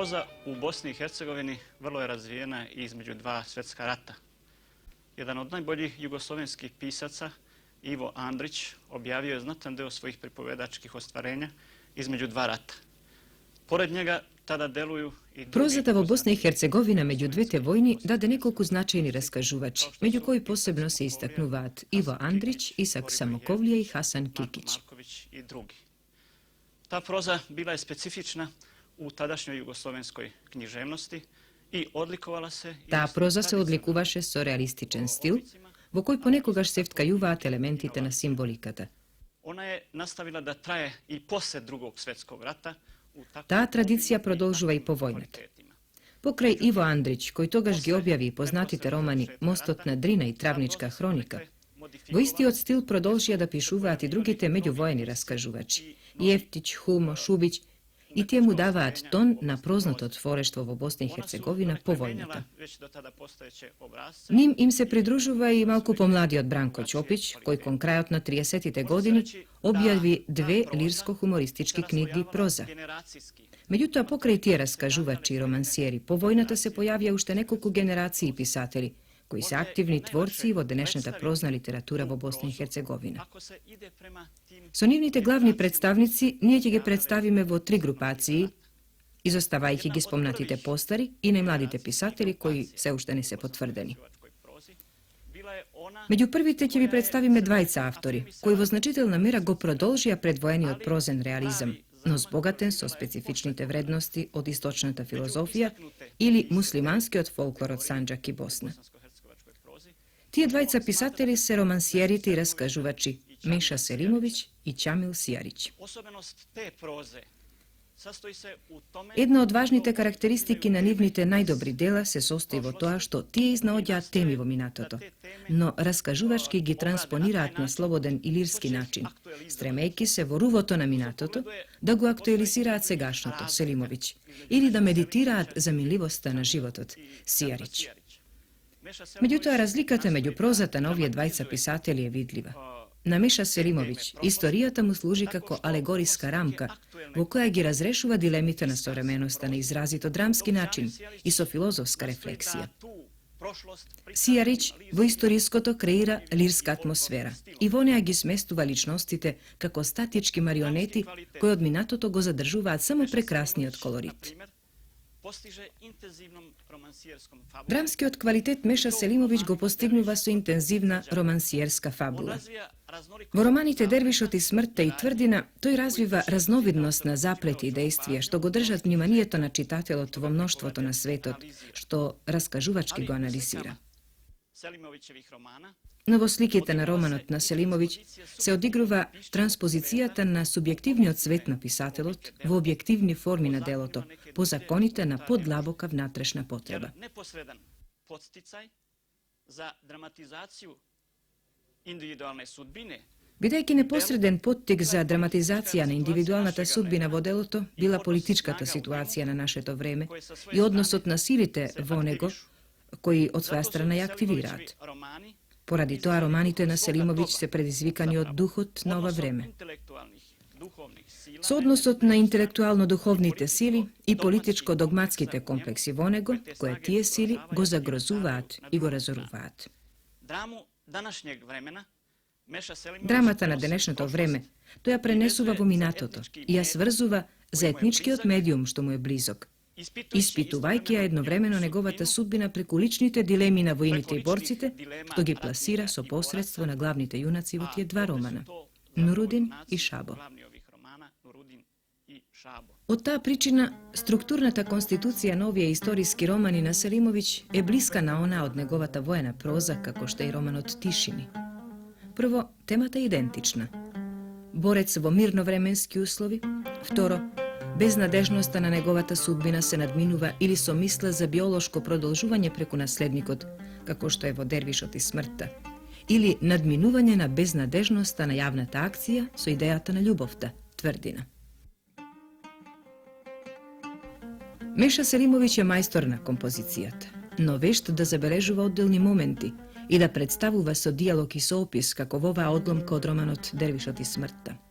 Proza u Bosni i Hercegovini vrlo je razvijena između dva svjetska rata. Jedan od najboljih jugoslovenskih pisaca, Ivo Andrić, objavio je znatan deo svojih pripovedačkih ostvarenja između dva rata. Pored njega tada deluju i drugi... Prozata vo Bosna i Hercegovina među dvete vojni dade nekoliko značajni raskažuvači, među koji posebno se istaknu vat Ivo Andrić, Isak Samokovlija i Hasan Kikić. Ta proza bila je specifična u tadašnjoj jugoslovenskoj književnosti i odlikovala se... Ta proza se odlikuvaše so realističen stil, vo koji ponekogaš se vtkaju vat elementite na simbolikata. Ona je nastavila da traje i posle drugog svjetskog rata. Ta tradicija produžuva i po vojnata. Pokraj Ivo Andrić, koji togaš gi objavi poznatite romani Mostotna Drina i Travnička hronika, vo isti od stil produžija da pišuvat i drugi te međuvojni raskažuvači, Jeftić, Humo, Šubić, i tijemu davat ton na proznoto tvoreštvo vo Bosni i Hercegovina po vojnata. Njim im se pridružuva i malko pomladi od Branko Ćopić, koji konkretno 30. godini objavi dve lirsko-humoristički knjigi proza. Međutim, pokraj tije raskažuvači i romansijeri po vojnata se javlja ušte nekoliko generaciji pisatelji, koji se aktivni tvorci vo današnjata prozna literatura vo Bosni i Hercegovina. Sonivnite glavni predstavnici nije će ge predstavime vo tri grupaciji, izostava ih ge spomnatite postari i najmladite pisatelji koji se ušte se potvrdeni. Među prvite će vi predstavime dvajca avtori, koji vo značitelna mira go prodolžija predvojeni od prozen realizam, no zbogaten so specifičnite vrednosti od istočnata filozofija ili muslimanski od folklor od Sandžak i Bosna. Tije dvajca pisatelji se romansjeriti i raskažuvači Meša Selimović i Ćamil Sijarić. Jedna od važnite karakteristiki na nivnite najdobri dela se sostoji vo toa što tije iznaodja temivo minatoto, no raskažuvački gi transponirat na sloboden i lirski način, stremejki se vo ruvoto na minatoto, da go aktualizirat segašnoto, Selimović, ili da meditirat zaminljivosta na životot, Sijarić. Međutim, razlikata među prozata na ovije dvajca pisatelji je vidljiva. Na Meša Selimović istorijata mu služi kako alegorijska ramka, vo koja gi razrešuva dilemita na sovremenosti na izrazito dramski način i so filozofska refleksija. Sijarić vo istorijsko to kreira lirska atmosfera i vonea gi smestuva ličnostite kako statički marioneti koji od minatoto go zadržuvat samo prekrasniji od kolorit. Dramski od kvalitet Meša Selimović go postignuva su intenzivna romansijerska fabula. Vo romanite Dervišoti smrta i tvrdina to i razviva raznovidnost na zapleti i dejstvije, što go držat njima nije to na čitatelotovo mnoštvo to na svetot, što raskažuvački go analizira. Novo slikite na romanot na Selimović se odigruva transpozicijata na subjektivni od svet napisatelot v objektivni formi na deloto, pozakonite na podlabokav natrešna potreba. Neposredan podsticaj za dramatizaciju individualne sudbine. Bidejki neposreden pottik za dramatizacija na individualnata sudbina vo deloto bila političkata situacija na naše to vreme i odnos od nasilite vonego koji od svoja strana je aktivirat. Poradi toa romanite na Selimović se predizvikani od duhot na ova vreme. S odnosot na intelektualno-duhovnite sili i političko-dogmatskite kompleksi vonego, koje tije sili go zagrozuvat i go razoruvat. Dramata na današnje vreme, to ja prenesuva vo minatoto i ja svrzuva za etnički od medijum što mu je blizok. Ispituvajkija jednovremeno negovata sudbina preko ličnite dilemi na vojnite i borcite, što gi plasira so posredstvo na glavnite junaci vo tije dva romana, Nurudin i Šabo. Od ta pričina, strukturnata konstitucija novije istorijski romani na Selimović je bliska na ona od negovata vojena proza, kako što je roman od Tišini. Prvo, temata je identična. Borec vo mirnovremenski uslovi, vtoro, beznadežnosta na negovata sudbina se nadminuva ili so misla za biološko prodolžuvanje preko naslednikot, kako što je vo Dervišoti smrta, ili nadminuvanje na beznadežnosta na javnata akcija so idejata na ljubovta, tvrdina. Meša Selimović je majstor na kompozicijata, no vešt da zabeležuva oddelni momenti i da predstavuva so dijalog i soopis kako ova odlomka od romanot Dervišoti smrta.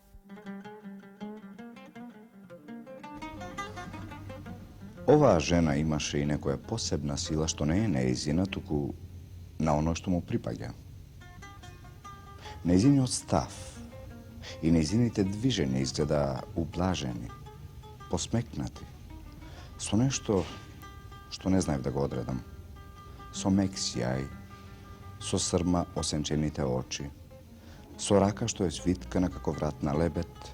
Ova žena imaše i nekoja posebna sila što ne je neizina tuku na ono što mu pripada. Neizini stav i neizinite dviženje izgleda ublaženi, posmeknati. So nešto što ne znaju da ga odredam. So mek sjaj, so srma osenčenite oči, so raka što je svitkana kako vratna lebet,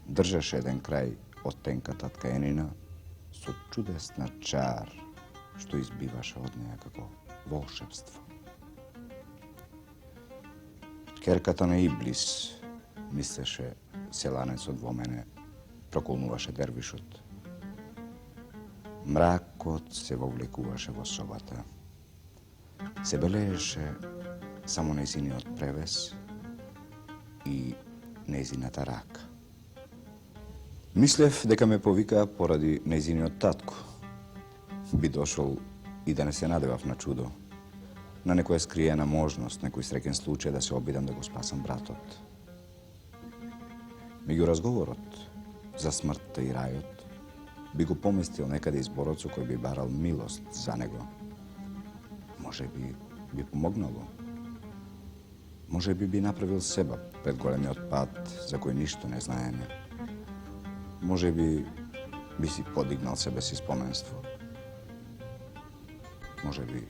držeš jedan kraj od tenkata tkajenina, so čudesna čar što izbivaše od neja kako volšebstvo. Kerkata ne iblis, misleše sjelanec od vomene, prokulnuvaše dervišut. Mrakot se vovlikuvaše vo sobata. Se beleješe samo neizini od preves i neizinata raka. Mislev deka me povika poradi neizini od tatku. Bi došol i da ne se nadevav na čudo. Na nekoja skrijena možnost, nekoj sreken slučaj da se obidam da go spasam bratot. Mi go razgovorot za smrt i rajot bi go pomestio nekada iz borocu koji bi baral milost za nego. Može bi pomognalo. Može bi napravil seba pred golemi otpad za koji ništa ne znajeme. Može bi si podignal sebe si spomenstvo. Može bi.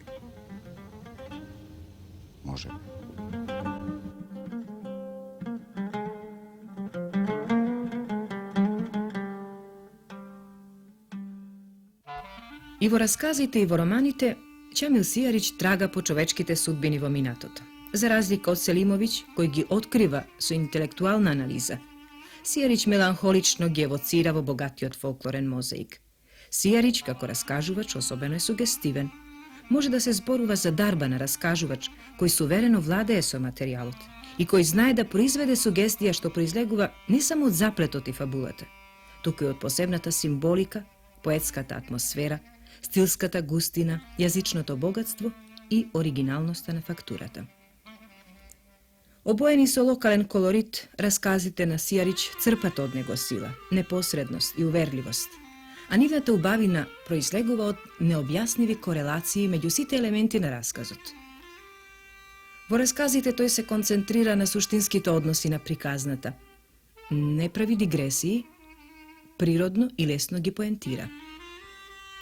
I vo razkazite i vo romanite, Čamil Sijarić traga po čovečkite sudbini vo minatota. Za razliku od Selimović, koji gi otkriva su intelektualna analiza, Sijarić melanholično gi evocira vo bogati od folkloren mozaik. Sijarić, kako raskažuvač, osobeno je sugestiven. Može da se zboruva za darbana raskažuvač, koji suvereno vladaje so materijalot i koji znaje da proizvede sugestija što proizleguva ne samo od zapletoti fabulata, tuku i od posebnata simbolika, poetskata atmosfera, stilskata gustina, jazičното bogatstvo i originalnosta na fakturata. Obojeni so lokalen kolorit, raskazite na Sijarić crpat od njego sila, neposrednost i uverljivost, a nivnata ubavina proizlegува od neobjasnivi korelaciji među site elementi na raskazot. Vo raskazite toj se koncentrira na suštinskite odnosi na prikaznata. Ne pravi digresiji, prirodno i lesno gi poentira.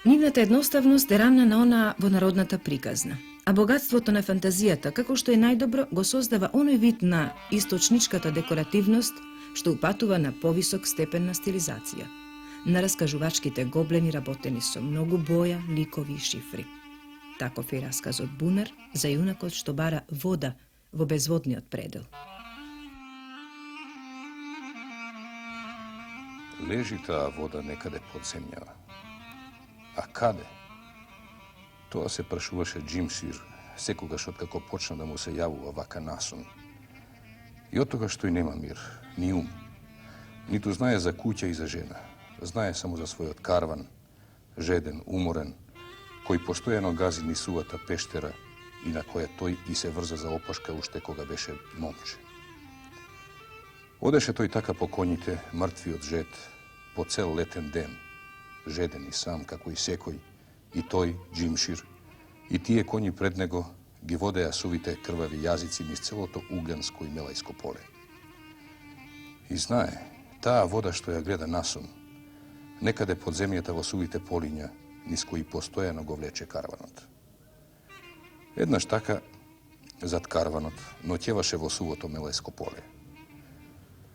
Nivната jednostavnost je ravna na ona vo narodната prikazna, a bogatството на фантазијата, како што е најдобро, го создава оној вид на источничката декоративност, што упатува на повисок степен на стилизација. На раскажувачките гоблени работени со многу боја, ликови и шифри. Таков е расказот Бунар за јунакот што бара вода во безводниот предел. Leži ta voda nekade pod zemlja. A kade? Тоа се прашуваше Джимсир, секогаш откако почна да му се јавува вака насон. И од тога што и нема мир, ни ум. Ниту знае за куќа и за жена. Знае само за својот карван, жеден, уморен, кој постојано гази низ сувата пештера и на која тој и се врза за опашка уште кога беше момче. Одеше тој така по коњите, мртвиот жед, по цел летен ден, жеден и сам, како и секој, и тој, Джимшир, и тие коњи пред него ги водеа сувите крвави јазици низ целото углјанско и мелајско поле. И знае, таа вода што ја гледа насон, некаде под земјата во сувите полиња, низ кои постојано го влече карванот. Еднаш така, зад карванот, ноќеваше во сувото мелајско поле.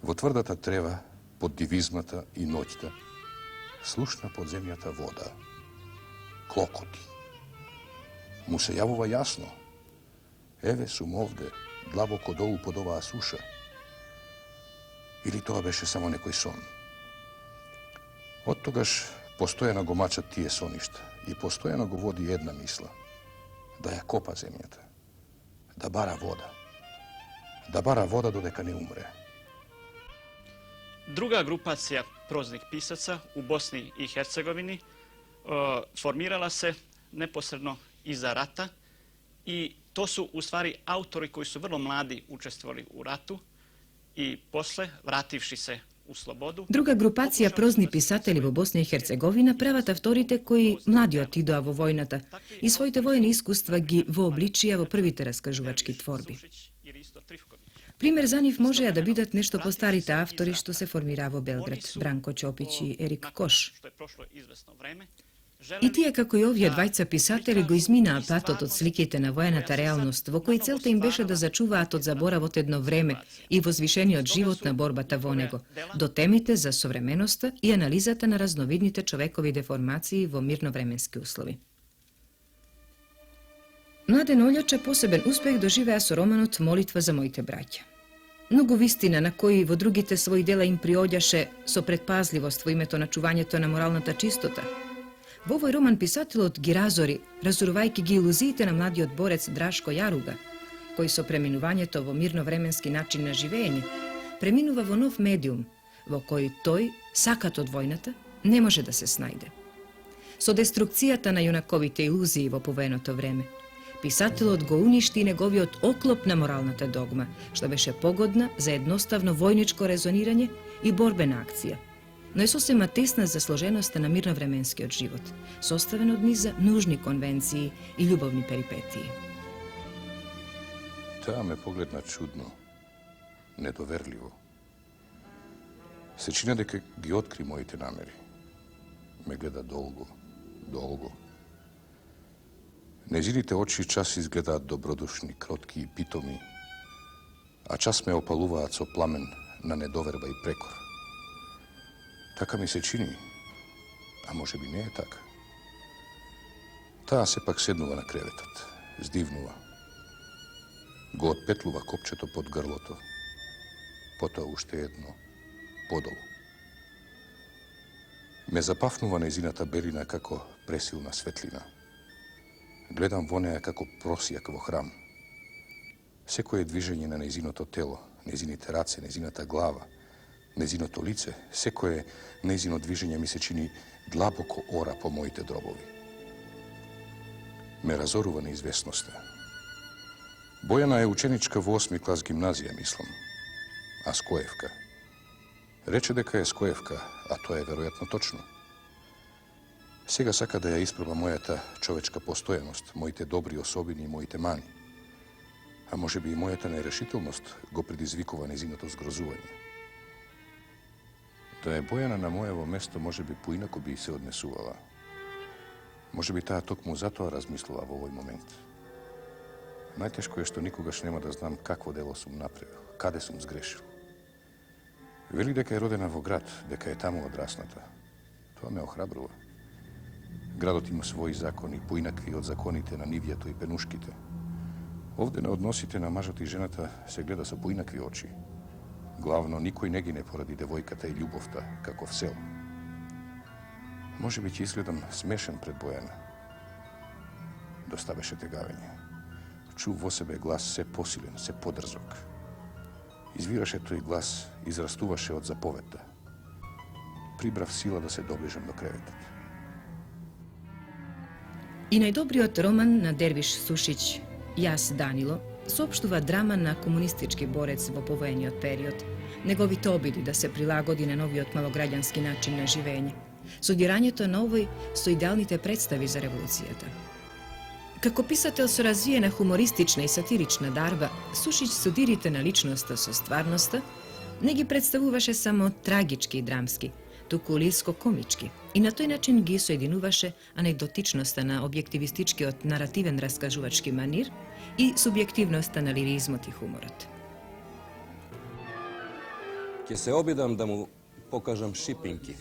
Во тврдата трева, под дивизмата и ноќта, слушна под земјата вода, клокоти. Му се јавува јасно. Еве сум овде, длабоко долу под оваа суша. Или тоа беше само некој сон. Од тогаш постојано го мачат тие соништа и постојано го води една мисла. Да ја копа земјата. Да бара вода. Да бара вода додека не умре. Druga grupacija proznih pisaca u Bosni i Hercegovini formirala se neposredno iza rata i to su u stvari autori koji su vrlo mladi učestvovali u ratu i posle, vrativši se u slobodu. Druga grupacija prozni pisatели во Босна и Херцеговина прават авторите кои млади отидоа во војната и своите војни искуства ги вообличија во првите раскажувачки творби. Пример за нив можеа да бидат нешто постарите автори што се формираа во Белград, Бранко Ќопиć и Ерик Кош. И тие, како и овие двајца писатели, го изминаа патот од сликите на воената реалност, во кој целта им беше да зачуваат од заборавот едно време и возвишениот живот на борбата во него, до темите за современоста и анализата на разновидните човекови деформации во мирновременски услови. Младен Олјача посебен успех доживеа со романот Молитва за моите браќа. Многу вистина на кои во другите своји дела им приоѓаше со предпазливост во името на чувањето на моралната чистота. Во овој роман писателот ги разори, разорувајќи ги илузиите на младиот борец Драшко Јаруга, кој со преминувањето во мирновременски начин на живење, преминува во нов медиум, во кој тој, сакат од војната, не може да се снајде. Со деструкцијата на јунаковите илузии во повоеното време, писателот го уништи неговиот оклоп на моралната догма, што беше погодна за едноставно војничко резонирање и борбена акција, но е сосема тесна за сложеноста на мирновременскиот живот, составен од низа нужни конвенции и љубовни перипетии. Таа ме погледна чудно, недоверливо. Се чини дека ги откри моите намери. Ме гледа долго, долго. Незините очи час изгледаат добродушни, кротки и питоми, а час ме опалуваат со пламен на недоверба и прекор. Така ми се чини, а може би не е така. Таа сепак седнува на креветот, здивнува. Го отпетлува копчето под грлото, потоа уште едно, подолу. Ме запафнува незината белина како пресилна светлина. Гледам во неја како просијак во храм. Секое движење на незиното тело, незините раце, незината глава, незиното лице, секое незино движење ми се чини длабоко ора по моите дробови. Ме разорува неизвестноста. Бојана е ученичка во 8 клас гимназија, мислам, а Скоевка. Рече дека е Скоевка, а тоа е веројатно точно. Сега сака да ја испроба мојата човечка постојаност, моите добри особини и моите мани. А може би и мојата нерешителност го предизвикува незиното згрозување. Да е Бојана на моево место, може би поинако би се однесувала. Може би таа токму затоа размислува во овој момент. Најтешко е што никогаш нема да знам какво дело сум направил, каде сум сгрешил. Вели дека е родена во град, дека е таму одрасната. Тоа ме охрабрува. Градот има своји закони, поинакви од законите на нивјето и пенушките. Овде на односите на мажот и жената се гледа со поинакви очи. Главно, никој не ги не поради девојката и љубовта, како в сел. Може би ќе изгледам смешен пред Бојана. Доста беше тегавење. Чу во себе глас се посилен, се подрзок. Извираше тој глас, израстуваше од заповедта. Прибрав сила да се доближам до креветот. И најдобриот роман на Дервиш Сушиć, Јас Данило, соопштува драма на комунистички борец во повоениот период, неговите обиди да се прилагоди на новиот малограѓански начин на живење, судирањето на овој со идеалните представи за револуцијата. Како писател со развиена хумористична и сатирична дарба, Сушиć судирите на личноста со стварноста не ги представуваше само трагички и драмски, туку лирско-комички, и на тој начин ги соединуваше анегдотичноста на објективистичкиот наративен раскажувачки манир и субјективноста на лиризмот и хуморот. Ќе се обидам да му покажам шипинки.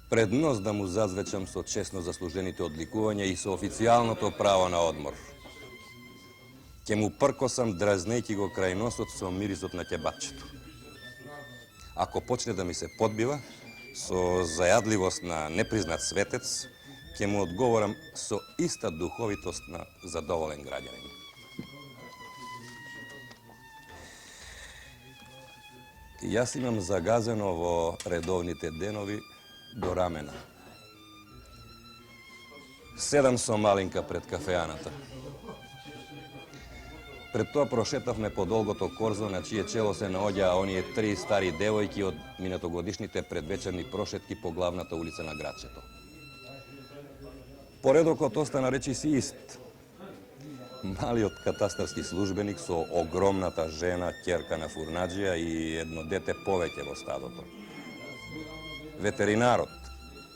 Пред нос да му зазвечам со честно заслужените одликувања и со официјалното право на одмор. Ќе му пркосам дразнејќи го крај носот со мирисот на ќебапчето. Ако почне да ми се подбива, со зајадливост на непризнат светец, ќе му одговорам со иста духовитост на задоволен граѓанин. Јас имам загазено во редовните денови до рамена. Седам со малинка пред кафеаната. Пред тоа прошетавме по долгото корзо на чие чело се наоѓаа оние 3 стари девојки од минатогодишните предвечерни прошетки по главната улица на градчето. Поредокот остана речиси ист. Малиот катастарски службеник со огромната жена, ќерка на фурнаџија и едно дете повеќе во стадото. Ветеринарот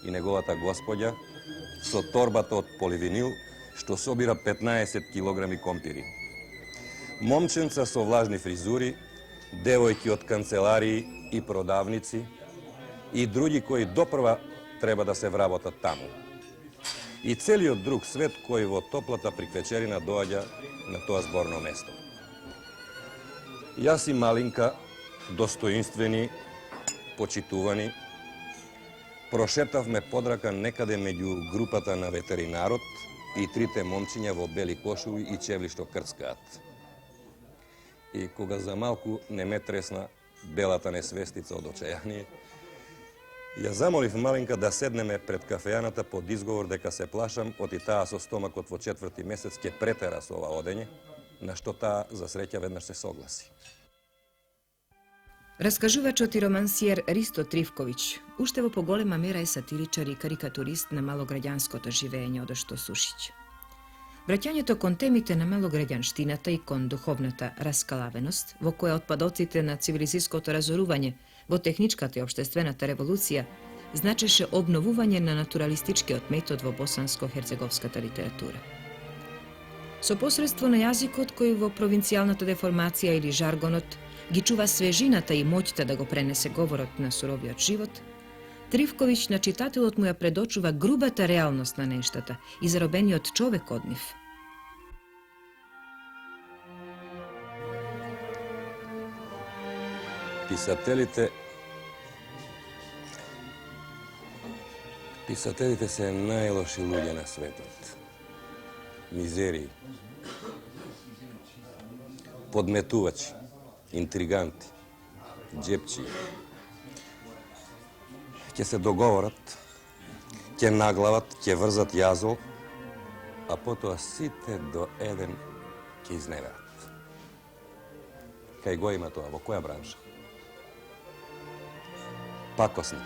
и неговата господја со торбата од поливинил што собира 15 килограми компири. Момченца со влажни фризури, девојки од канцеларии и продавници и други кои допрва треба да се вработат таму. И целиот друг свет кој во топлата приквечерина доаѓа на тоа зборно место. Јас и Малинка, достоинствени, почитувани, прошетавме подрака некаде меѓу групата на ветеринарот и 3 момчиња во бели кошули и чевли што крцкаат. И кога за малку не ме тресна белата несвестица од очајание, ја замолив Малинка да седнеме пред кафејаната под изговор дека се плашам од и таа со стомакот во 4-ти месец ќе претера со ова одење, на што таа за среќа веднаш се согласи. Раскажувачот и романсиер Ристо Тривковиќ уште во поголема мера е сатиричар и карикатурист на малограѓанското живење одошто Сушиќ. Враќањето кон темите на малограѓанштината и кон духовната раскалавеност, во која отпадоците на цивилизиското разорување во техничката и општествената револуција, значеше обновување на натуралистичкиот метод во босанско-херцеговската литература. Со посредство на јазикот кој во провинцијалната деформација или жаргонот ги чува свежината и моќта да го пренесе говорот на суровиот живот, Тривковиќ на читателот му ја предочува грубата реалност на нештата и заробениот човек од нив. Писателите се најлоши луѓе на светот. Мизерии, подметувачи, интриганти, џепчи. Ќе се договорат, ќе наглават, ќе врзат јазол, а потоа сите до еден ќе изневерат. Кај го има тоа, во која бранша? Пакосни,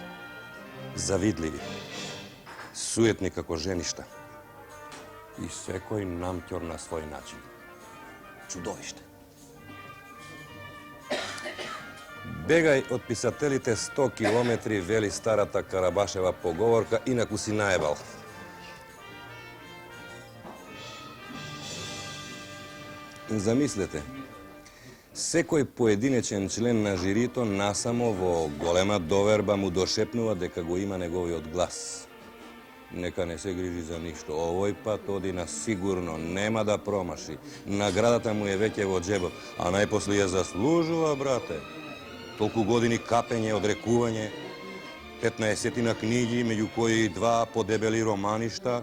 завидливи, суетни како женишта и секој намќор на свој начин. Чудовиште. Бегај од писателите 100 километри, вели старата Карабашева поговорка, инаку си наебал. Замислете, секој поединечен член на жирито насамо во голема доверба му дошепнува дека го има неговиот глас. Нека не се грижи за ништо. Овој пат оди на сигурно, нема да промаши. Наградата му е веќе во џебот, а најпосле ја заслужува, брате. Толку години капење, одрекување, 15 книги, меѓу кои 2 подебели романишта,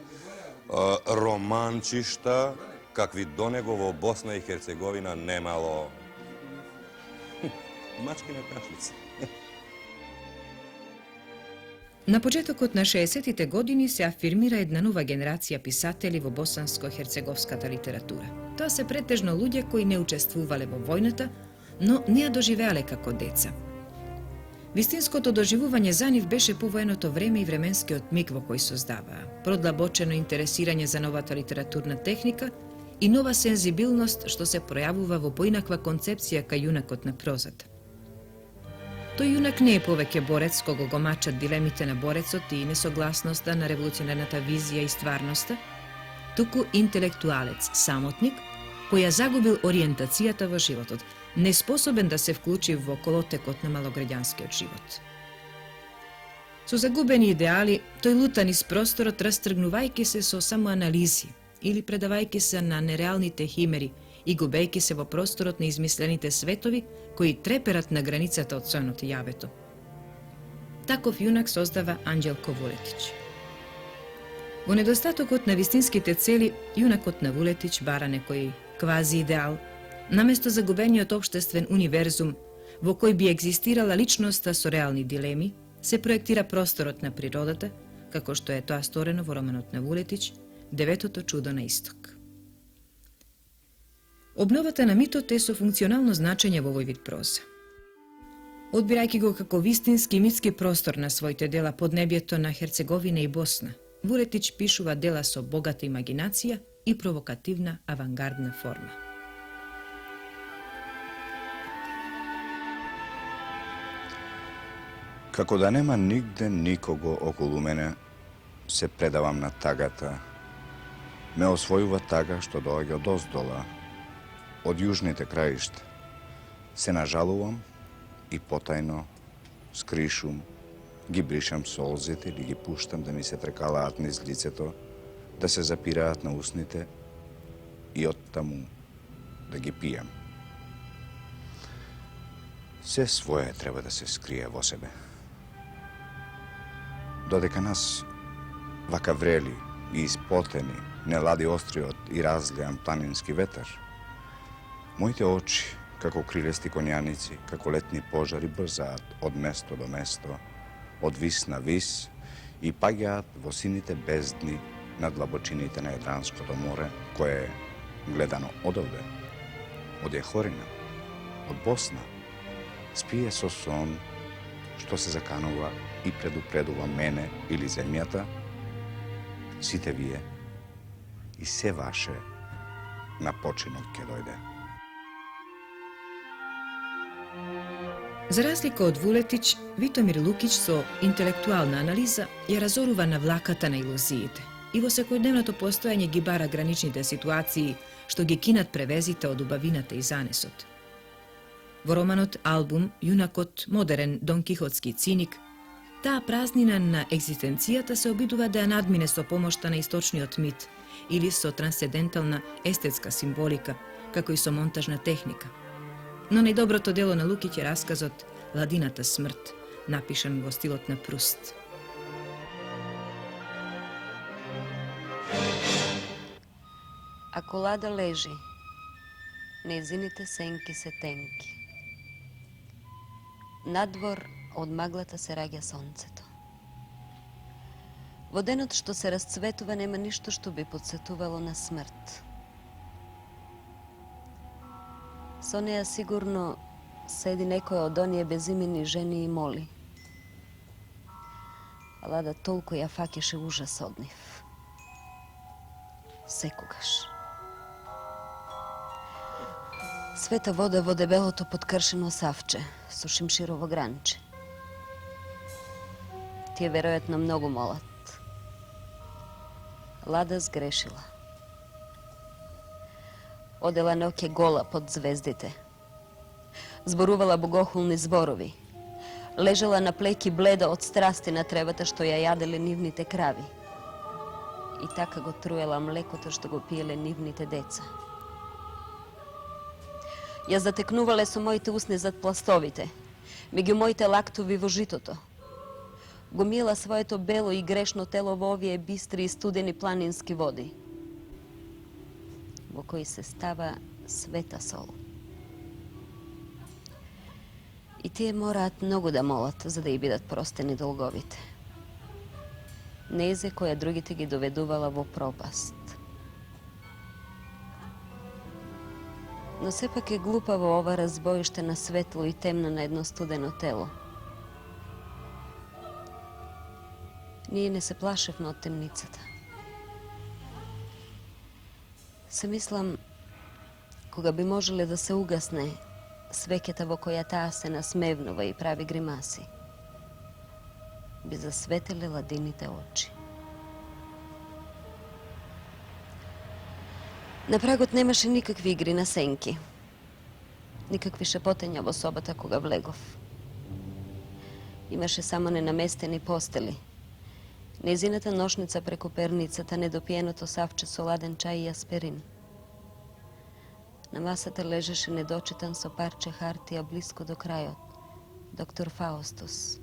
романчишта, какви до него во Босна и Херцеговина немало. Мачки на кашлица. На почетокот на 60-тите години се афирмира една нова генерација писатели во босанско-херцеговската литература. Тоа се претежно луѓе кои не учествувале во војната, но не ја доживеале како деца. Вистинското доживување за нив беше повоеното време и временскиот миг во кој создаваа, продлабочено интересирање за новата литературна техника и нова сензибилност што се пројавува во поинаква концепција кај јунакот на прозата. Тој јунак не е повеќе борец кого го мачат дилемите на борецот и несогласноста на револуционарната визија и стварноста, туку интелектуалец, самотник, кој ја загубил ориентацијата во животот, неспособен да се вклучи во колотекот на малограѓанскиот живот. Со загубени идеали, тој лута низ просторот, растргнувајќи се со самоанализи или предавајќи се на нереалните химери и губејќи се во просторот на измислените светови кои треперат на границата од сонот и јавето. Таков јунак создава Анđelko Vuletić. Во недостатокот на вистинските цели, јунакот на Vuletić бара некој квази идеал, наместо загубениот општествен универзум во кој би екзистирала личноста со реални дилеми, се проектира просторот на природата, како што е тоа сторено во романот на Vuletić, Деветото чудо на исток. Обновата на митот е со функционално значење во овој вид проза. Одбирајќи го како вистински митски простор на своите дела поднебјето на Херцеговина и Босна, Вулетич пишува дела со богата имагинација и провокативна авангардна форма. Како да нема нигде никого околу мене, се предавам на тагата. Ме освојува тага што доаѓа од оздола, од јужните краишта. Се нажалувам и потајно, скришум, ги бришам солзите или ги пуштам да ми се трекалаат низ лицето, да се запираат на усните и оттаму да ги пијам. Се свое треба да се скрие во себе. Додека нас вака врели и испотени не лади остриот и разлејан планински ветер, моите очи, како крилести конјаници, како летни пожари, брзаат од место до место, од вис на вис и паѓаат во сините бездни над длабочините на Јадранското море, кое е гледано одовде, од Јахорина, од Босна, спие со сон што се заканува и предупредува мене или земјата, сите вие и се ваше на починок ќе дојде. За разлика од Вулетич, Витомир Лукич со интелектуална анализа ја разорува на влаката на илузиите и во секојдневното постојање ги бара граничните ситуации што ги кинат превезите од убавината и занесот. Во романот Албум, јунакот, модерен Дон Кихотски циник, таа празнина на екзистенцијата се обидува да ја надмине со помошта на источниот мит или со трансцендентална естетска символика, како и со монтажна техника. Но најдоброто дело на Лукич е расказот Ладината смрт, напишан во стилот на Пруст. Ако лада лежи, нејзините сенки се тенки. Надвор од маглата се раѓа сонцето. Во денот што се расцветува нема ништо што би подсетувало на смрт. Со неја сигурно седи некоја од оние безимени жени и моли. Лада толку ја фаќаше ужас од нив. Секогаш. Света вода во дебелото подкршено савче со шимширово гранче. Тие веројатно многу молат. Лада сгрешила. Одела ноќе гола под звездите. Зборувала богохулни зборови. Лежала на плеки бледа од страсти на тревата што ја јаделе нивните крави. И така го труела млекото што го пиеле нивните деца. Ја затекнувале со моите усни зад пластовите, меѓу моите лактови во житото. Го миела своето бело и грешно тело во овие бистри и студени планински води, во кои се става света сол. И тие мораат многу да молат за да ја бидат простени долговите. Незе која другите ги доведувала во пропаст. Но сепак е глупаво ова разбоиште на светло и темно на едно студено тело. Ние не се плашевме од темницата. Се мислам, кога би можеле да се угасне свеќата во која таа се насмевнува и прави гримаси, би засветеле ладините очи. На прагот немаше никакви игри на сенки, никакви шепотења во собата кога влегов. Имаше само ненаместени постели, нејзината ношница преку перницата, недопиеното савче со ладен чај и аспирин. На масата лежеше недочитан со парче хартија блиско до крајот, доктор Фаустус.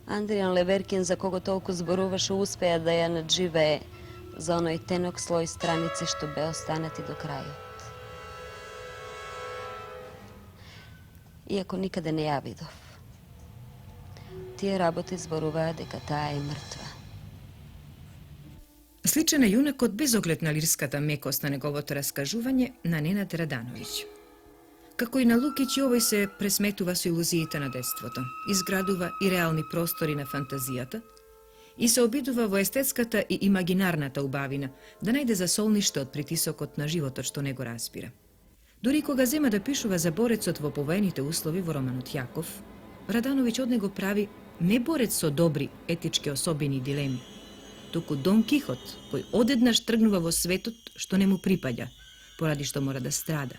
Андријан Леверкин, за кого толку зборуваше, успеа да ја надживее за оној тенок слој страници што бе останати до крајот. Иако никаде не ја видов, тие работи зборуваа дека таа е мртва. Сличен е јунакот без оглед на лирската мекост на неговото раскажување на Ненад Радановиќ. Како и на Лукиќ, и овој се пресметува со илузиите на детството, изградува и реални простори на фантазијата и се обидува во естетската и имагинарната убавина да најде засолниште од притисокот на животот што не го разбира. Дури кога зема да пишува за борецот во повоените услови во романот Јаков, Радановиќ од него прави не борец со добри етички особини и дилеми, туку Дон Кихот, кој одеднаш тргнува во светот што не му припаѓа, поради што мора да страда.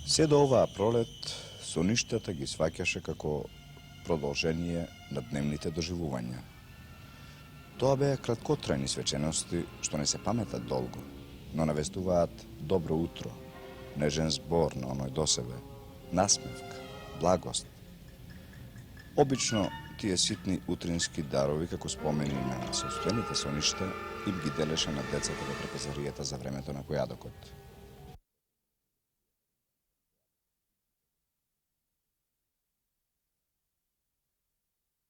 Се до оваа пролет, соништата ги сваќаше како продолжение на дневните доживувања. Тоа беа краткотрајни свечености што не се паметат долго, но навестуваат добро утро, нежен збор на оној до себе, насмевка, благост. Обично тие ситни утрински дарови како спомени на собствените соништа им ги делеше на децата во трапезаријата за времето на појадокот.